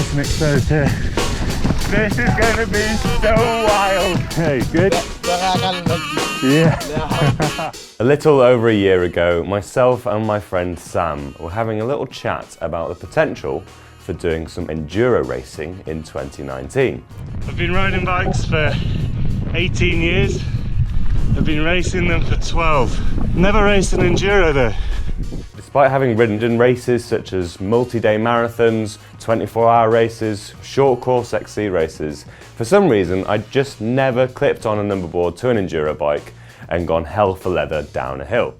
nice and exposed here. This is going to be so wild. Hey, good? Yeah. A little over a year ago, myself and my friend Sam were having a little chat about the potential for doing some enduro racing in 2019. I've been riding bikes for 18 years. I've been racing them for 12. Never raced an enduro though. Despite having ridden races such as multi-day marathons, 24-hour races, short course XC races, for some reason I just never clipped on a number board to an enduro bike and gone hell for leather down a hill.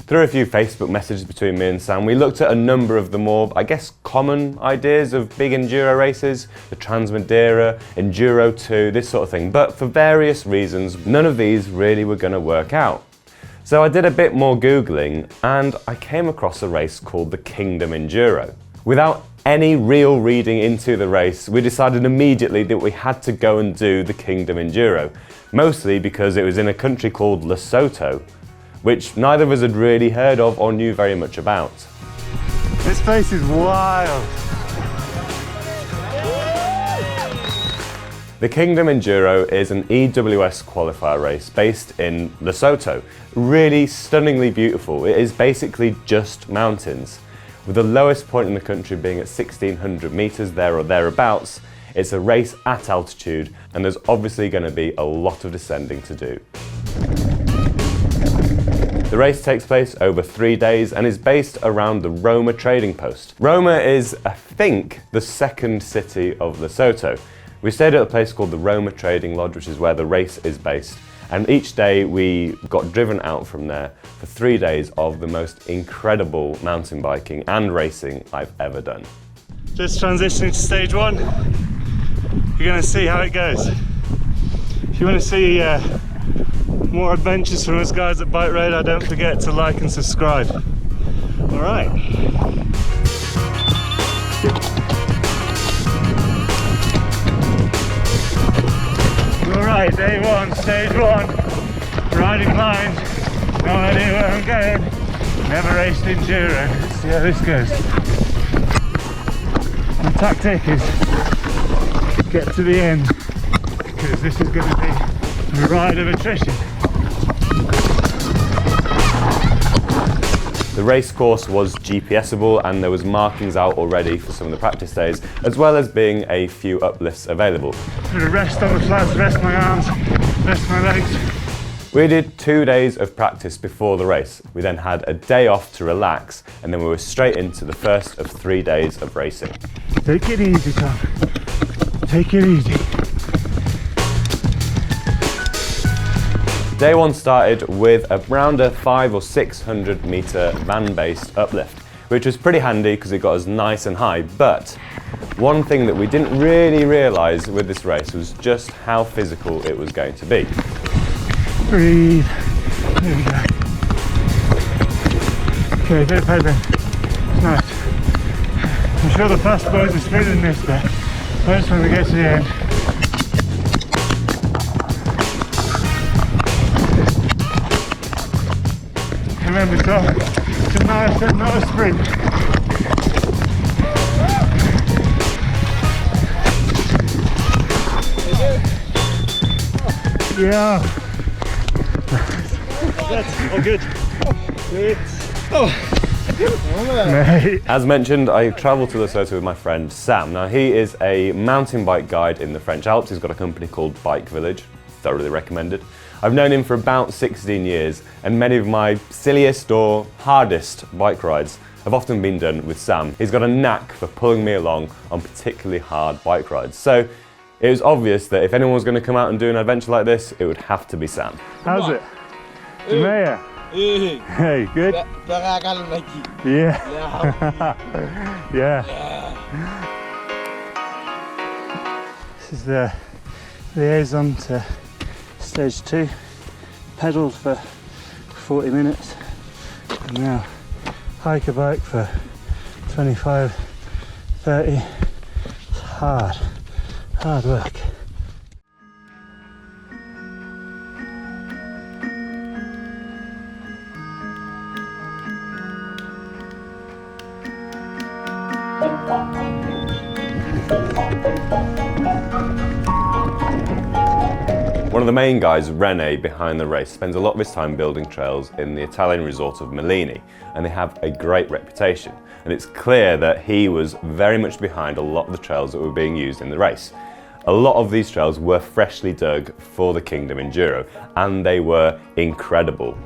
Through a few Facebook messages between me and Sam, we looked at a number of the more, I guess, common ideas of big enduro races, the Trans-Madeira, Enduro 2, this sort of thing, but for various reasons, none of these really were going to work out. So I did a bit more Googling and I came across a race called the Kingdom Enduro. Without any real reading into the race, we decided immediately that we had to go and do the Kingdom Enduro, mostly because it was in a country called Lesotho, which neither of us had really heard of or knew very much about. This place is wild. The Kingdom Enduro is an EWS qualifier race based in Lesotho. Really stunningly beautiful. It is basically just mountains, with the lowest point in the country being at 1600 meters there or thereabouts. It's a race at altitude and there's obviously going to be a lot of descending to do. The race takes place over 3 days and is based around the Roma trading post. Roma is, I think, the second city of Lesotho. We stayed at a place called the Roma Trading Lodge, which is where the race is based. And each day we got driven out from there for 3 days of the most incredible mountain biking and racing I've ever done. Just transitioning to stage one. You're going to see how it goes. If you want to see more adventures from us guys at BikeRadar, don't forget to like and subscribe. All right. All right, day one, stage one. Riding blind, no idea where I'm going. Never raced enduro. Let's see how this goes. My tactic is get to the end, because this is going to be a ride of attrition. The race course was GPSable and there was markings out already for some of the practice days, as well as being a few uplifts available. Bit of rest on the flats, rest my arms, rest my legs. We did 2 days of practice before the race. We then had a day off to relax and then we were straight into the first of 3 days of racing. Take it easy, Tom. Take it easy. Day one started with around a 500 or 600 meter van-based uplift, which was pretty handy because it got us nice and high. But one thing that we didn't really realise with this race was just how physical it was going to be. Breathe. There we go. Okay, bit of pedalling. It's nice. I'm sure the fast boys are speeding this bit. I just want to get to the end. Remember, Tom, it's a marathon, not a sprint. Yeah. That's all good. Mate. As mentioned, I travelled to Lesotho with my friend Sam. Now he is a mountain bike guide in the French Alps. He's got a company called Bike Village, thoroughly recommended. I've known him for about 16 years and many of my silliest or hardest bike rides have often been done with Sam. He's got a knack for pulling me along on particularly hard bike rides. So it was obvious that if anyone was going to come out and do an adventure like this, it would have to be Sam. How's it? Maya. Hey, good? Yeah. Yeah. This is the liaison to stage 2. Pedalled for 40 minutes and now hike a bike for 25, 30. It's hard work. One of the main guys, Rene, behind the race, spends a lot of his time building trails in the Italian resort of Melini, and they have a great reputation. And it's clear that he was very much behind a lot of the trails that were being used in the race. A lot of these trails were freshly dug for the Kingdom Enduro, and they were incredible.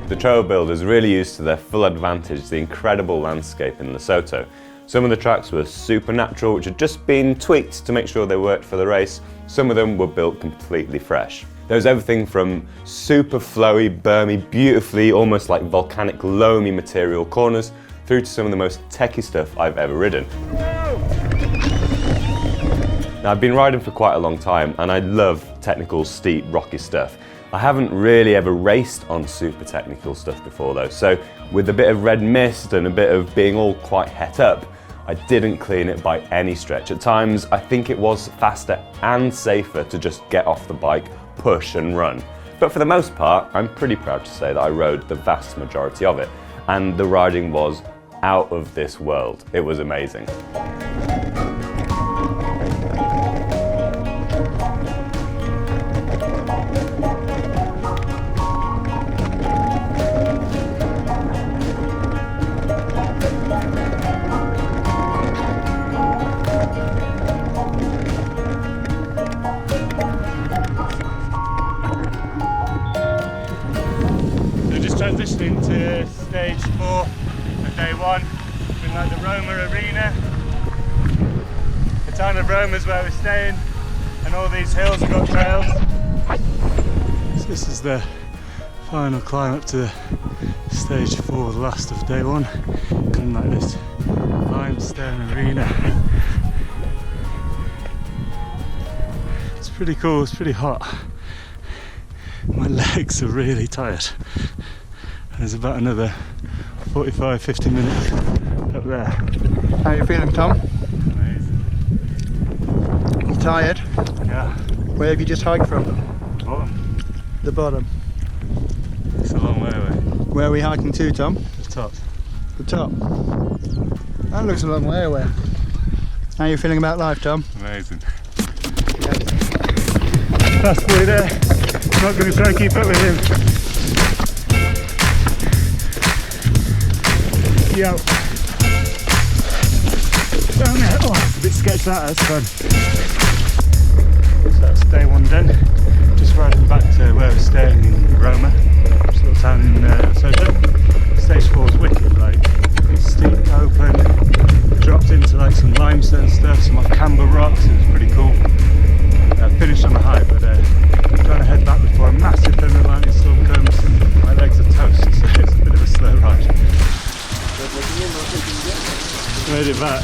The trail builders really used to their full advantage the incredible landscape in Lesotho. Some of the tracks were supernatural, which had just been tweaked to make sure they worked for the race. Some of them were built completely fresh. There was everything from super flowy, bermy, beautifully, almost like volcanic loamy material corners, through to some of the most techie stuff I've ever ridden. Now, I've been riding for quite a long time, and I love technical, steep, rocky stuff. I haven't really ever raced on super technical stuff before though, so with a bit of red mist and a bit of being all quite het up, I didn't clean it by any stretch. At times, I think it was faster and safer to just get off the bike, push and run. But for the most part, I'm pretty proud to say that I rode the vast majority of it, and the riding was out of this world. It was amazing. Transitioning to stage 4 of day 1, in like the Roma arena. The town of Roma is where we're staying, and all these hills have got trails. So this is the final climb up to stage 4, the last of day 1. Coming like this limestone arena. It's pretty cool, it's pretty hot. My legs are really tired. There's about another 45-50 minutes up there. How are you feeling, Tom? Amazing. You tired? Yeah. Where have you just hiked from? Bottom. The bottom. It's a long way away. Where are we hiking to, Tom? The top. The top. That looks a long way away. How are you feeling about life, Tom? Amazing. Fast boy there. Not going to try and keep up with him. Yo. Down there. Oh, it's a bit sketchy that's fun. So that's day 1 done. Just riding back to where we're staying in Roma. Just a little town in Lesotho. Stage 4 is wicked, like steep, open, dropped into like some limestone stuff, some off-camber rocks. It was pretty cool. Finished on a high, but trying to head back before a massive thunder lightning storm comes. My legs are toast, so it's a bit of a slow ride. Made it back.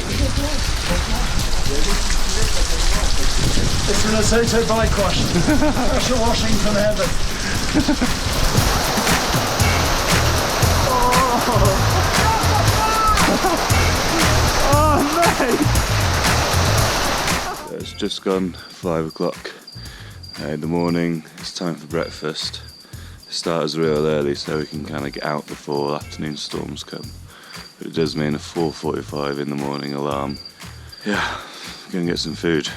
It's an Lesotho bike wash. Special washing from heaven. Oh, mate! It's just gone 5 o'clock in the morning. It's time for breakfast. It starts real early so we can kind of get out before afternoon storms come. But it does mean a 4:45 in the morning alarm. Yeah, gonna get some food.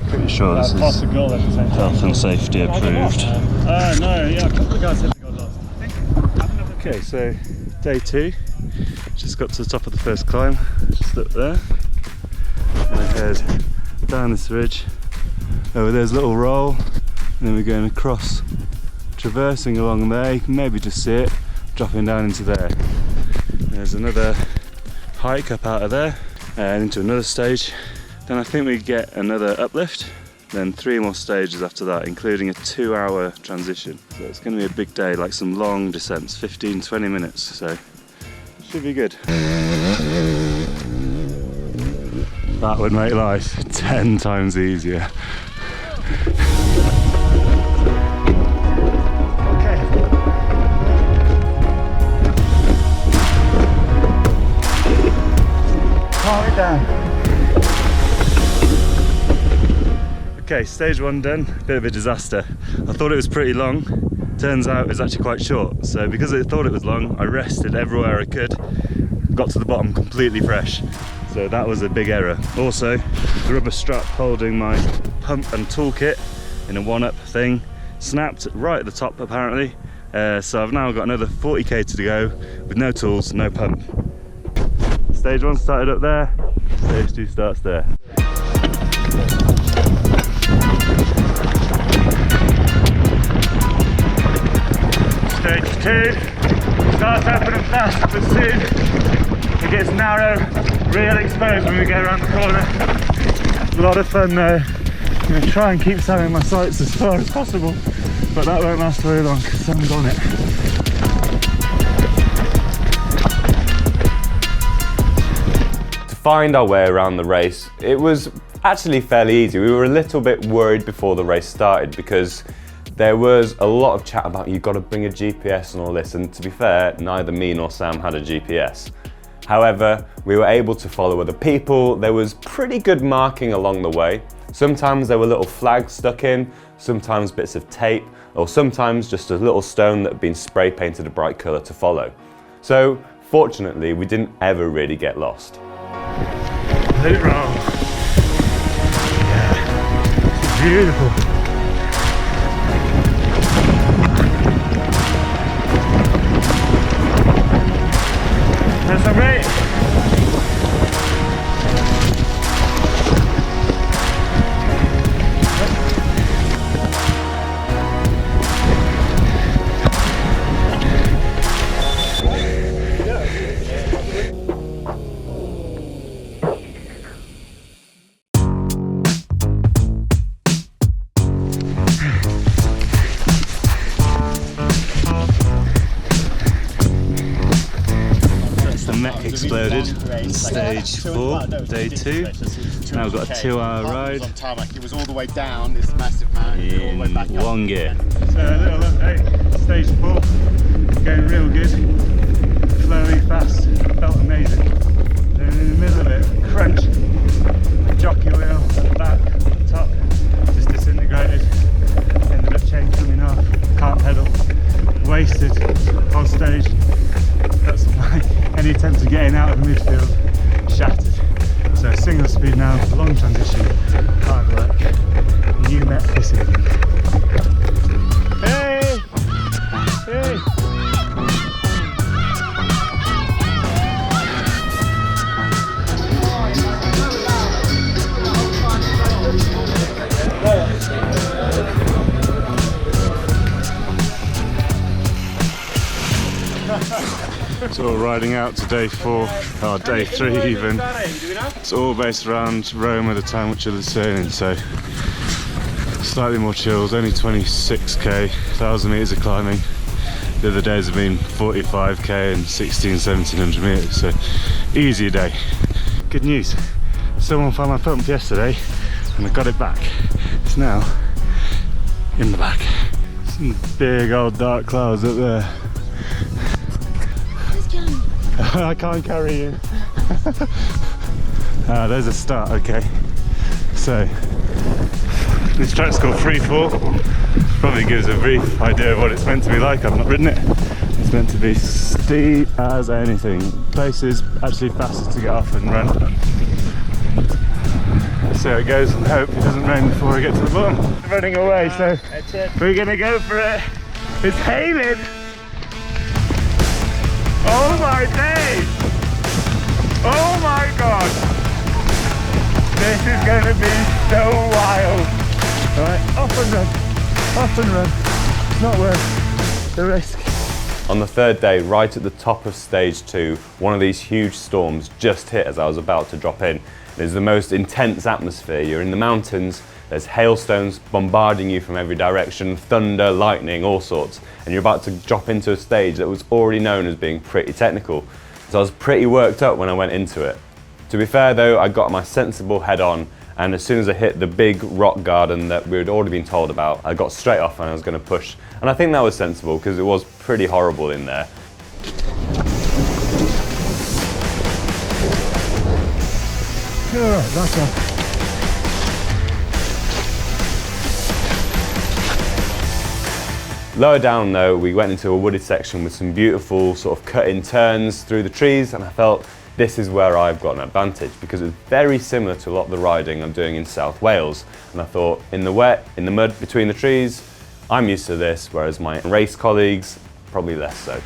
Pretty sure this is health and safety approved. No, yeah, a couple of guys said they got lost. Okay, so day 2, just got to the top of the first climb, just up there. And I head down this ridge. Over there's a little roll, and then we're going across, traversing along there. You can maybe just see it dropping down into there. There's another hike up out of there and into another stage. Then I think we get another uplift, then 3 more stages after that, including a 2-hour transition. So it's going to be a big day, like some long descents, 15-20 minutes, so it should be good. That would make life 10 times easier. Okay. Calm it down. Okay, stage 1 done, bit of a disaster. I thought it was pretty long, turns out it was actually quite short. So because I thought it was long, I rested everywhere I could, got to the bottom completely fresh. So that was a big error. Also, the rubber strap holding my pump and toolkit in a one-up thing snapped right at the top apparently. So I've now got another 40k to go with no tools, no pump. Stage 1 started up there, stage 2 starts there. Stage 2 starts open and fast, but soon it gets narrow, real exposed when we go around the corner. A lot of fun though. I'm going to try and keep Sam in my sights as far as possible, but that won't last very long because Sam's on it. To find our way around the race, it was actually fairly easy. We were a little bit worried before the race started because there was a lot of chat about you've got to bring a GPS and all this, and to be fair, neither me nor Sam had a GPS. However, we were able to follow other people. There was pretty good marking along the way. Sometimes there were little flags stuck in, sometimes bits of tape, or sometimes just a little stone that had been spray painted a bright colour to follow. So fortunately, we didn't ever really get lost. Let it roll. Yeah. It's beautiful. That's all right. Neck exploded. Stage 4, day 2. Now we've got a 2-hour ride. It was all the way down this massive mountain, all the way back up. One gear. So a little update. Stage 4, going real good. Flowy, fast, felt amazing. Then in the middle of it, crunch. Jockey wheel at the back, at the top, just disintegrated. Ended up chain coming off. Can't pedal. Wasted. Whole stage. That's any attempt at getting out of the midfield shattered. So single speed now, long transition, hard work. You met this evening. Hey! Hey! So we're riding out to day 4, or day 3 even. It's all based around Rome at the time, which you're listening, so slightly more chilled, only 26k, 1,000 metres of climbing. The other days have been 45k and 1700 metres, so easy day. Good news, someone found my pump yesterday and I got it back. It's now in the back. Some big old dark clouds up there. I can't carry you. There's a start, okay. So, this track's called Free Fall. Probably gives a brief idea of what it's meant to be like. I've not ridden it. It's meant to be steep as anything. Places actually faster to get off and run. See how it goes and hope it doesn't rain before I get to the bottom. I'm running away, so we're gonna go for it. It's hailing. Oh my days! Oh my god! This is going to be so wild! Alright, off and run! Off and run! It's not worth the risk. On the third day, right at the top of stage 2, one of these huge storms just hit as I was about to drop in. There's the most intense atmosphere. You're in the mountains, there's hailstones bombarding you from every direction, thunder, lightning, all sorts. And you're about to drop into a stage that was already known as being pretty technical. So I was pretty worked up when I went into it. To be fair though, I got my sensible head on, and as soon as I hit the big rock garden that we had already been told about, I got straight off and I was going to push. And I think that was sensible because it was pretty horrible in there. Alright, that's off. Lower down though, we went into a wooded section with some beautiful sort of cut-in turns through the trees, and I felt this is where I've got an advantage because it's very similar to a lot of the riding I'm doing in South Wales. And I thought, in the wet, in the mud between the trees, I'm used to this, whereas my race colleagues, probably less so.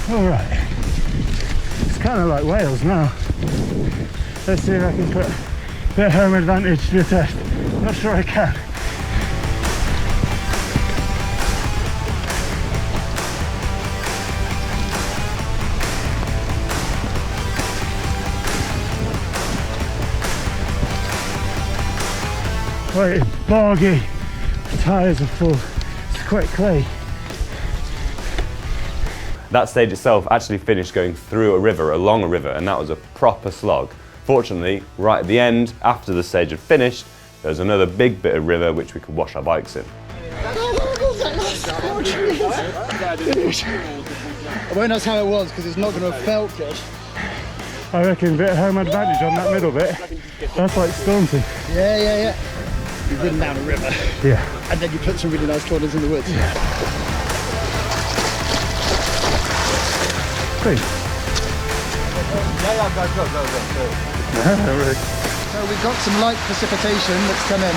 All right, it's kind of like Wales now. Let's see if I can put a bit of home advantage to the test. I'm not sure I can. Right, it's boggy, the tyres are full, it's quite clay. That stage itself actually finished going through a river, along a river, and that was a proper slog. Fortunately, right at the end, after the stage had finished, there was another big bit of river which we could wash our bikes in. I won't know how it was because it's not going to have felt good. I reckon a bit of home advantage on that middle bit. That's like Staunton. Yeah. You've ridden down a river. Yeah. And then you put some really nice corners in the woods. Yeah. Please. So we've got some light precipitation that's come in.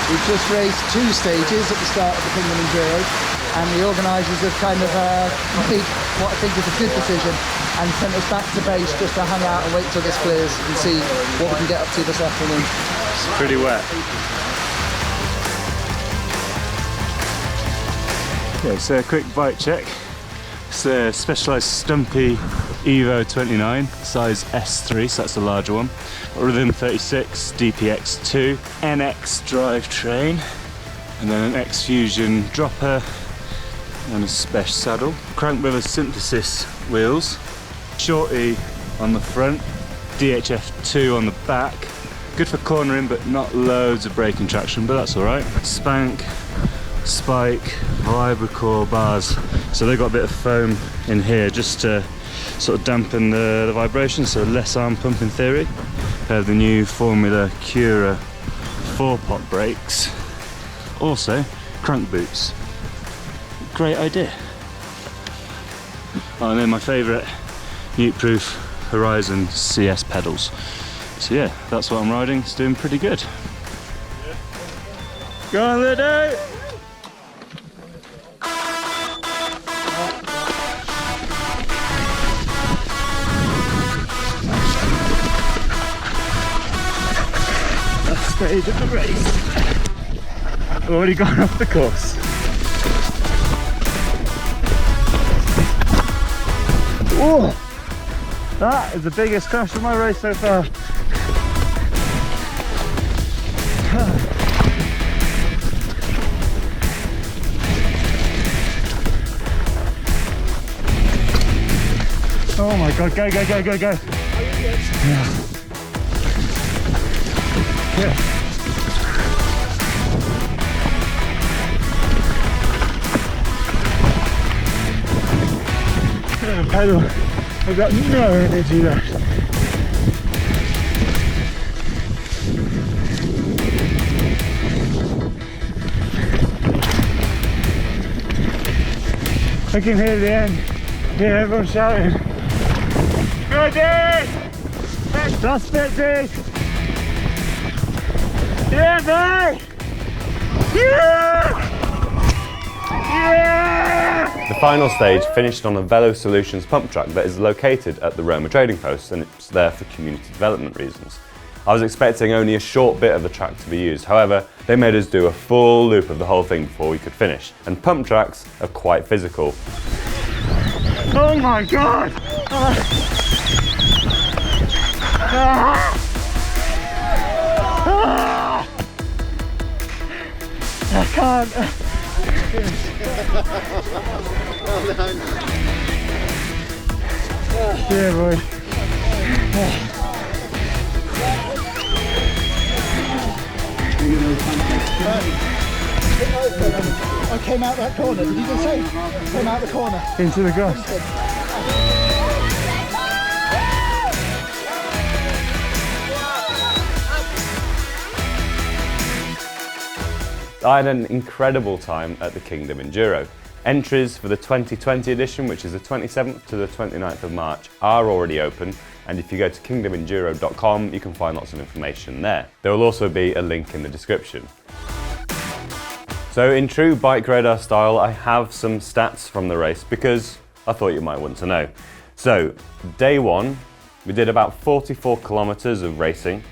We've just raced 2 stages at the start of the Kingdom Enduro, and the organisers have kind of made what I think is a good decision and sent us back to base just to hang out and wait till this clears and see what we can get up to this afternoon. It's pretty wet. Okay, so a quick bike check. It's a Specialized Stumpy Evo 29, size S3, so that's the larger one. Rhythm 36, DPX2, NX drivetrain, and then an X Fusion dropper, and a Spec saddle. Crank Brothers Synthesis wheels, Shorty on the front, DHF2 on the back. Good for cornering, but not loads of braking traction, but that's all right. Spank, spike, vibrocore bars. So they've got a bit of foam in here just to sort of dampen the vibration, so less arm pump in theory. They have the new Formula Cura 4-pot brakes. Also, crank boots. Great idea. Oh, and then my favourite Mute-Proof Horizon CS pedals. So yeah, that's what I'm riding. It's doing pretty good. Go on, Lido! Last stage of the race. Already gone off the course. Oh, that is the biggest crash of my race so far. Oh my god, go, go, go, go, go. Yeah. Yeah. Pedal. I've got no energy left. I can hear the end. Hear everyone shouting. Good day! Just fit, dude! Yeah, boy! Yeah! Yeah! The final stage finished on a Velo Solutions pump track that is located at the Roma Trading Post, and it's there for community development reasons. I was expecting only a short bit of the track to be used, however, they made us do a full loop of the whole thing before we could finish, and pump tracks are quite physical. Oh my god! I can't. Yeah, boy. I came out that corner. Did you just say? Came out the corner. Into the grass. I had an incredible time at the Kingdom Enduro. Entries for the 2020 edition, which is the 27th to the 29th of March, are already open, and if you go to kingdomenduro.com, you can find lots of information there. There will also be a link in the description. So in true BikeRadar style, I have some stats from the race because I thought you might want to know. So, day one, we did about 44 kilometers of racing.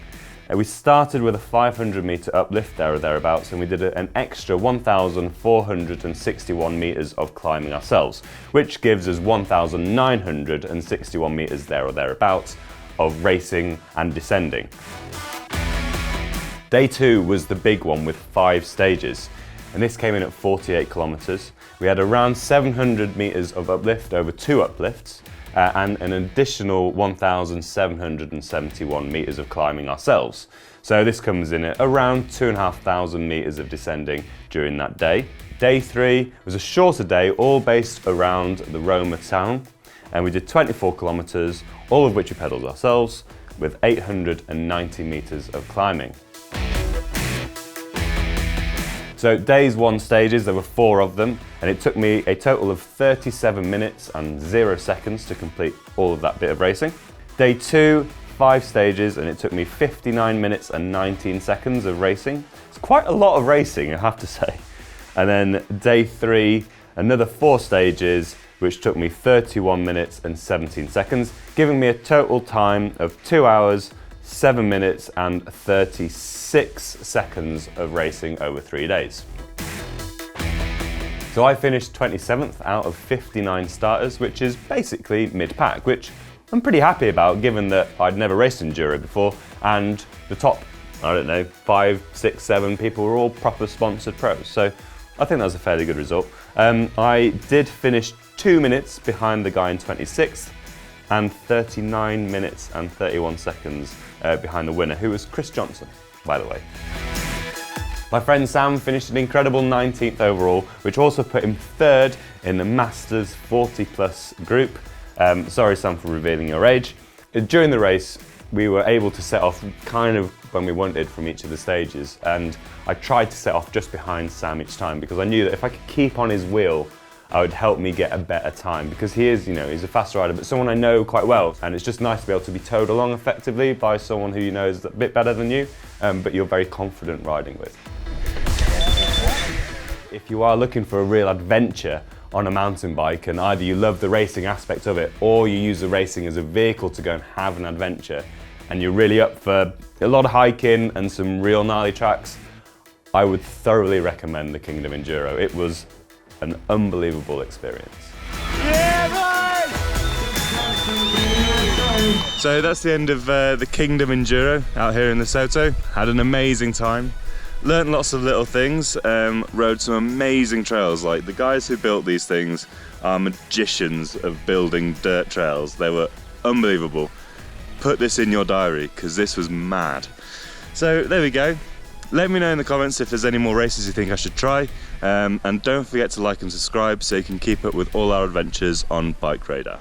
We started with a 500 meter uplift there or thereabouts, and we did an extra 1,461 meters of climbing ourselves, which gives us 1,961 meters there or thereabouts of racing and descending. Day two was the big one with 5 stages, and this came in at 48 kilometers. We had around 700 meters of uplift over 2 uplifts, and an additional 1,771 meters of climbing ourselves. So this comes in at around 2,500 meters of descending during that day. Day 3 was a shorter day, all based around the Roma town, and we did 24 kilometers, all of which we pedaled ourselves, with 890 meters of climbing. So days 1 stages, there were 4 of them, and it took me a total of 37 minutes and 0 seconds to complete all of that bit of racing. Day 2, 5 stages, and it took me 59 minutes and 19 seconds of racing. It's quite a lot of racing, I have to say. And then day 3, another 4 stages, which took me 31 minutes and 17 seconds, giving me a total time of 2 hours, 7 minutes and 36 seconds of racing over 3 days. So I finished 27th out of 59 starters, which is basically mid-pack, which I'm pretty happy about given that I'd never raced Enduro before, and the top, I don't know, 5, 6, 7 people were all proper sponsored pros. So I think that was a fairly good result. I did finish 2 minutes behind the guy in 26th, and 39 minutes and 31 seconds behind the winner, who was Chris Johnson, by the way. My friend Sam finished an incredible 19th overall, which also put him 3rd in the Masters 40 plus group. Sorry Sam for revealing your age. During the race, we were able to set off kind of when we wanted from each of the stages, and I tried to set off just behind Sam each time because I knew that if I could keep on his wheel, I would help me get a better time, because he is, you know, he's a fast rider, but someone I know quite well, and it's just nice to be able to be towed along effectively by someone who you know is a bit better than you, but you're very confident riding with. If you are looking for a real adventure on a mountain bike, and either you love the racing aspect of it, or you use the racing as a vehicle to go and have an adventure, and you're really up for a lot of hiking and some real gnarly tracks, I would thoroughly recommend the Kingdom Enduro. It was an unbelievable experience. So that's the end of the Kingdom Enduro out here in Lesotho. Had an amazing time. Learned lots of little things, rode some amazing trails. Like, the guys who built these things are magicians of building dirt trails. They were unbelievable. Put this in your diary, because this was mad. So there we go. Let me know in the comments if there's any more races you think I should try, and don't forget to like and subscribe so you can keep up with all our adventures on BikeRadar.